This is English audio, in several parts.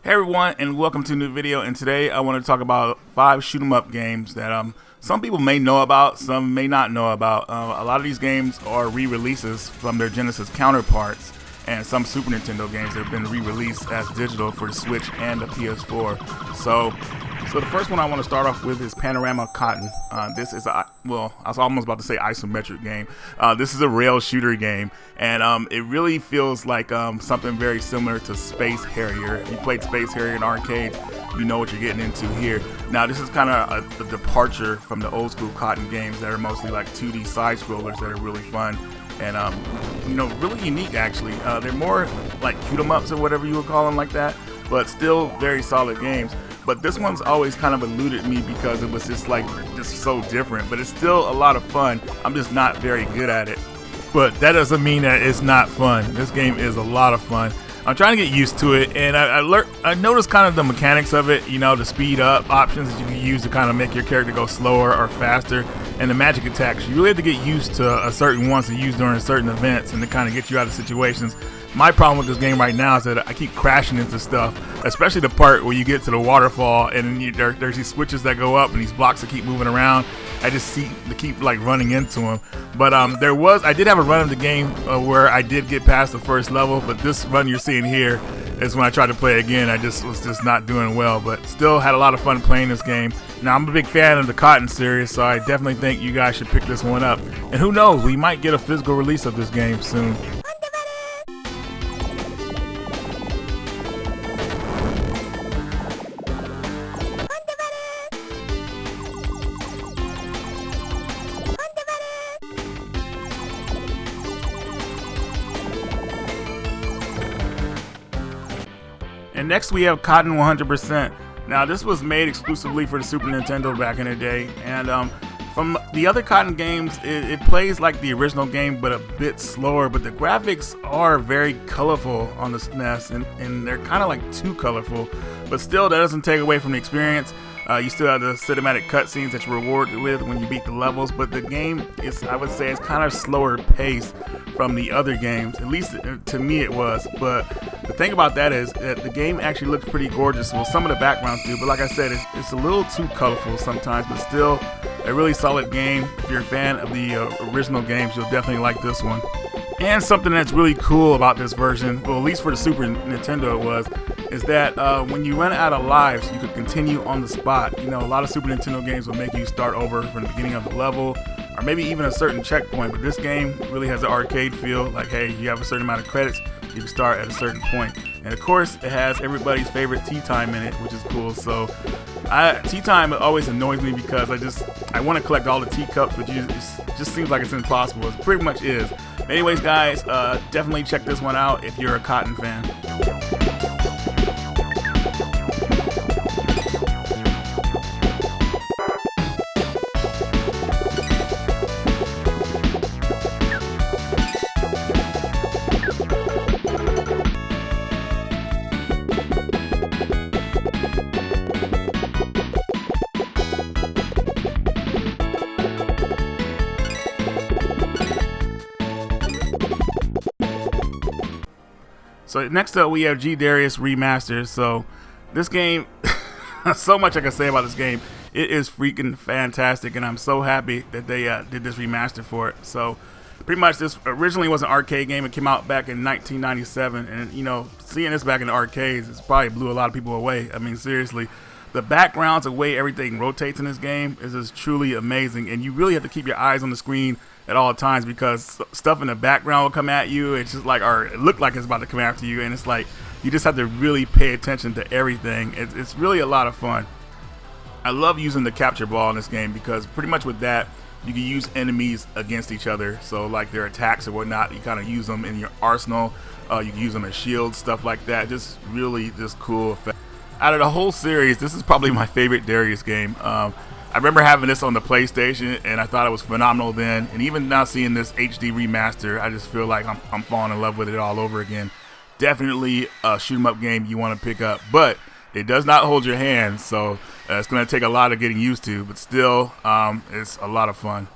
Hey everyone, and welcome to a new video. And today I want to talk about 5 shoot 'em up games that some people may know about, some may not know about. A lot of these games are re-releases from their Genesis counterparts, and some Super Nintendo games that have been re-released as digital for the Switch and the PS4. So the first one I want to start off with is Panarma Cotton. This is I was almost about to say isometric game. This is a rail shooter game, and it really feels like something very similar to Space Harrier. If you played Space Harrier in arcade, you know what you're getting into here. Now this is kind of a departure from the old school Cotton games that are mostly like 2D side scrollers that are really fun and really unique actually. They're more like shoot 'em ups or whatever you would call them, like that, but still very solid games. But this one's always kind of eluded me because it was just so different, but it's still a lot of fun. I'm just not very good at it. But that doesn't mean that it's not fun. This game is a lot of fun. I'm trying to get used to it, and I noticed kind of the mechanics of it, the speed up options that you can use to kind of make your character go slower or faster, and the magic attacks. You really have to get used to a certain ones to use during certain events and to kind of get you out of situations. My problem with this game right now is that I keep crashing into stuff, especially the part where you get to the waterfall and there's these switches that go up and these blocks that keep moving around. I just keep like running into them. But I did have a run of the game where I did get past the first level, but this run you're seeing here is when I tried to play again. I was just not doing well, but still had a lot of fun playing this game. Now I'm a big fan of the Cotton series, so I definitely think you guys should pick this one up. And who knows, we might get a physical release of this game soon. And next we have Cotton 100%. Now this was made exclusively for the Super Nintendo back in the day, and from the other Cotton games, it plays like the original game but a bit slower, but the graphics are very colorful on the SNES, and they're kind of like too colorful, but still that doesn't take away from the experience. You still have the cinematic cutscenes that you're rewarded with when you beat the levels, but the game is, I would say, it's kind of slower paced from the other games. At least to me it was. But the thing about that is that the game actually looks pretty gorgeous. Well, some of the backgrounds do, but like I said, it's a little too colorful sometimes, but still a really solid game. If you're a fan of the original games, you'll definitely like this one. And something that's really cool about this version, well, at least for the Super Nintendo it was, is that when you run out of lives, you could continue on the spot. A lot of Super Nintendo games will make you start over from the beginning of the level, or maybe even a certain checkpoint, but this game really has an arcade feel, like, hey, you have a certain amount of credits, you can start at a certain point. And of course, it has everybody's favorite tea time in it, which is cool. So tea time always annoys me because I want to collect all the teacups, but it just seems like it's impossible. It pretty much is. Anyways, guys, definitely check this one out if you're a Cotton fan. So next up we have G-Darius Remastered. So this game, so much I can say about this game. It is freaking fantastic, and I'm so happy that they did this remaster for it. So pretty much this originally was an arcade game. It came out back in 1997, and seeing this back in the arcades, it's probably blew a lot of people away. I mean, seriously. The backgrounds, the way everything rotates in this game is just truly amazing, and you really have to keep your eyes on the screen at all times because stuff in the background will come at you. It's just like, or it looked like it's about to come after you, and it's like you just have to really pay attention to everything. It's really a lot of fun. I love using the capture ball in this game because pretty much with that, you can use enemies against each other. So like their attacks or whatnot, you kind of use them in your arsenal. You can use them as shields, stuff like that. Just really just cool effect. Out of the whole series, this is probably my favorite Darius game. I remember having this on the PlayStation, and I thought it was phenomenal then. And even now seeing this HD remaster, I just feel like I'm falling in love with it all over again. Definitely a shoot 'em up game you want to pick up, but it does not hold your hand, so it's going to take a lot of getting used to. But still, it's a lot of fun.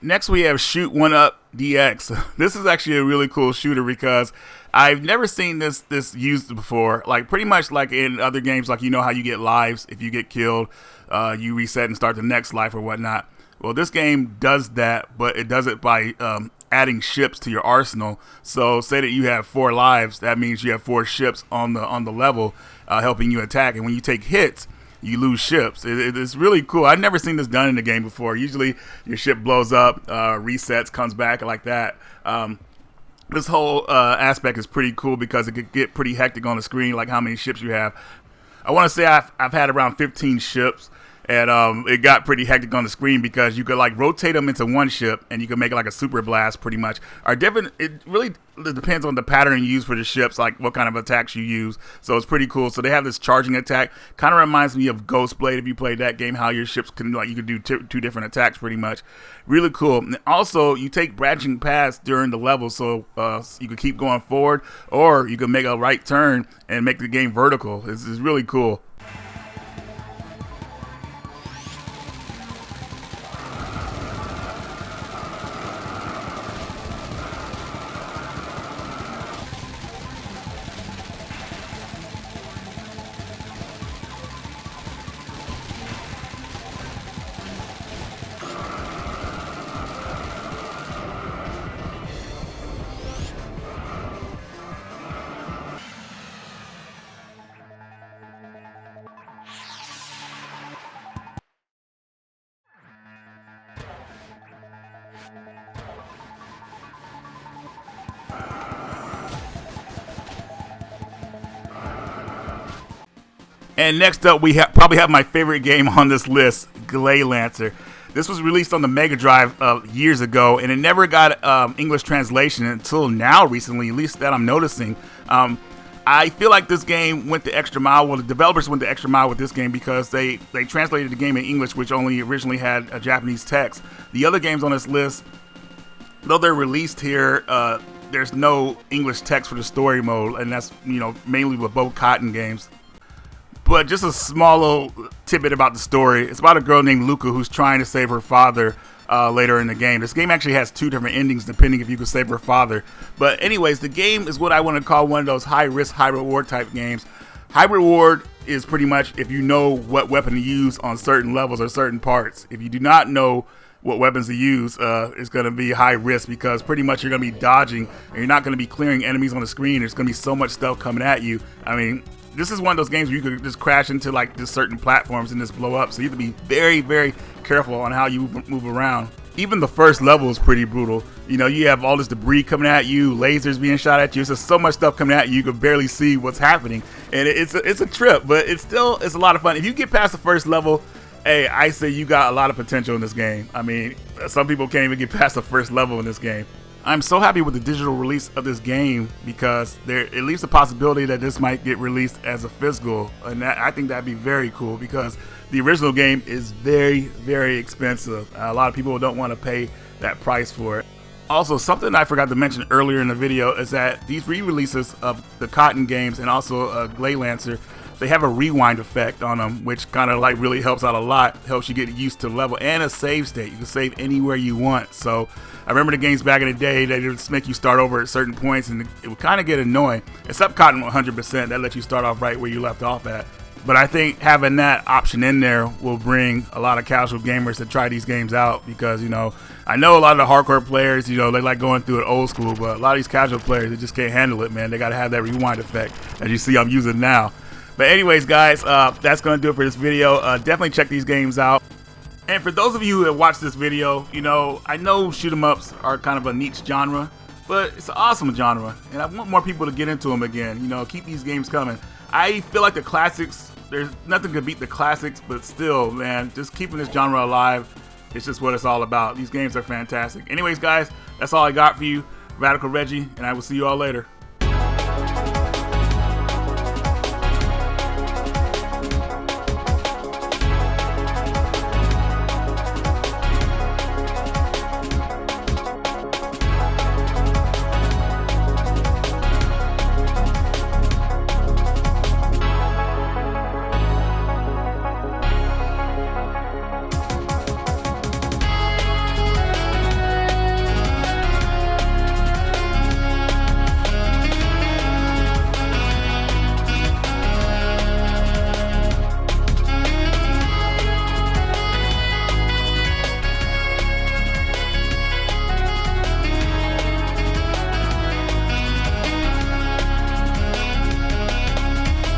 Next we have Shoot One Up DX. This is actually a really cool shooter because I've never seen this used before. Like pretty much like in other games, like you know how you get lives. If you get killed, you reset and start the next life or whatnot. Well, this game does that, but it does it by adding ships to your arsenal. So say that you have 4 lives, that means you have 4 ships on the level helping you attack. And when you take hits, you lose ships. It's really cool. I've never seen this done in the game before. Usually your ship blows up, resets, comes back like that. This whole aspect is pretty cool because it could get pretty hectic on the screen, like how many ships you have. I want to say I've had around 15 ships. And it got pretty hectic on the screen because you could like rotate them into one ship and you can make it like a super blast pretty much. It really depends on the pattern you use for the ships, like what kind of attacks you use. So it's pretty cool. So they have this charging attack. Kind of reminds me of Ghostblade if you played that game, how your ships can you could do two different attacks pretty much. Really cool. And also you take branching paths during the level, so you can keep going forward or you can make a right turn and make the game vertical. It's really cool. And next up, we probably have my favorite game on this list, Gley Lancer. This was released on the Mega Drive years ago, and it never got English translation until now recently, at least that I'm noticing. I feel like this game went the extra mile. Well, the developers went the extra mile with this game because they translated the game in English, which only originally had a Japanese text. The other games on this list, though they're released here, there's no English text for the story mode, and that's mainly with both Cotton games. But just a small little tidbit about the story. It's about a girl named Luca who's trying to save her father later in the game. This game actually has 2 different endings depending if you can save her father. But anyways, the game is what I want to call one of those high risk, high reward type games. High reward is pretty much if you know what weapon to use on certain levels or certain parts. If you do not know what weapons to use, it's going to be high risk because pretty much you're going to be dodging and you're not going to be clearing enemies on the screen. There's going to be so much stuff coming at you. I mean, this is one of those games where you could just crash into like just certain platforms and just blow up. So you have to be very, very careful on how you move around. Even the first level is pretty brutal. You have all this debris coming at you, lasers being shot at you. There's so much stuff coming at you, you can barely see what's happening. And it's a trip, but it's a lot of fun. If you get past the first level, hey, I say you got a lot of potential in this game. I mean, some people can't even get past the first level in this game. I'm so happy with the digital release of this game because it leaves the possibility that this might get released as a physical, and I think that'd be very cool because the original game is very, very expensive. A lot of people don't want to pay that price for it. Also, something I forgot to mention earlier in the video is that these re-releases of the Cotton games and also Gley Lancer, they have a rewind effect on them, which kind of like really helps out a lot, helps you get used to the level, and a save state. You can save anywhere you want. So I remember the games back in the day, they just make you start over at certain points, and it would kind of get annoying. Except Cotton 100%, that lets you start off right where you left off at. But I think having that option in there will bring a lot of casual gamers to try these games out because, I know a lot of the hardcore players, they like going through it old school, but a lot of these casual players, they just can't handle it, man. They got to have that rewind effect, as you see I'm using now. But anyways, guys, that's going to do it for this video. Definitely check these games out. And for those of you who have watched this video, I know shoot 'em ups are kind of a niche genre, but it's an awesome genre, and I want more people to get into them again. Keep these games coming. I feel like the classics, there's nothing to beat the classics, but still, man, just keeping this genre alive, it's just what it's all about. These games are fantastic. Anyways, guys, that's all I got for you. Radical Reggie, and I will see you all later.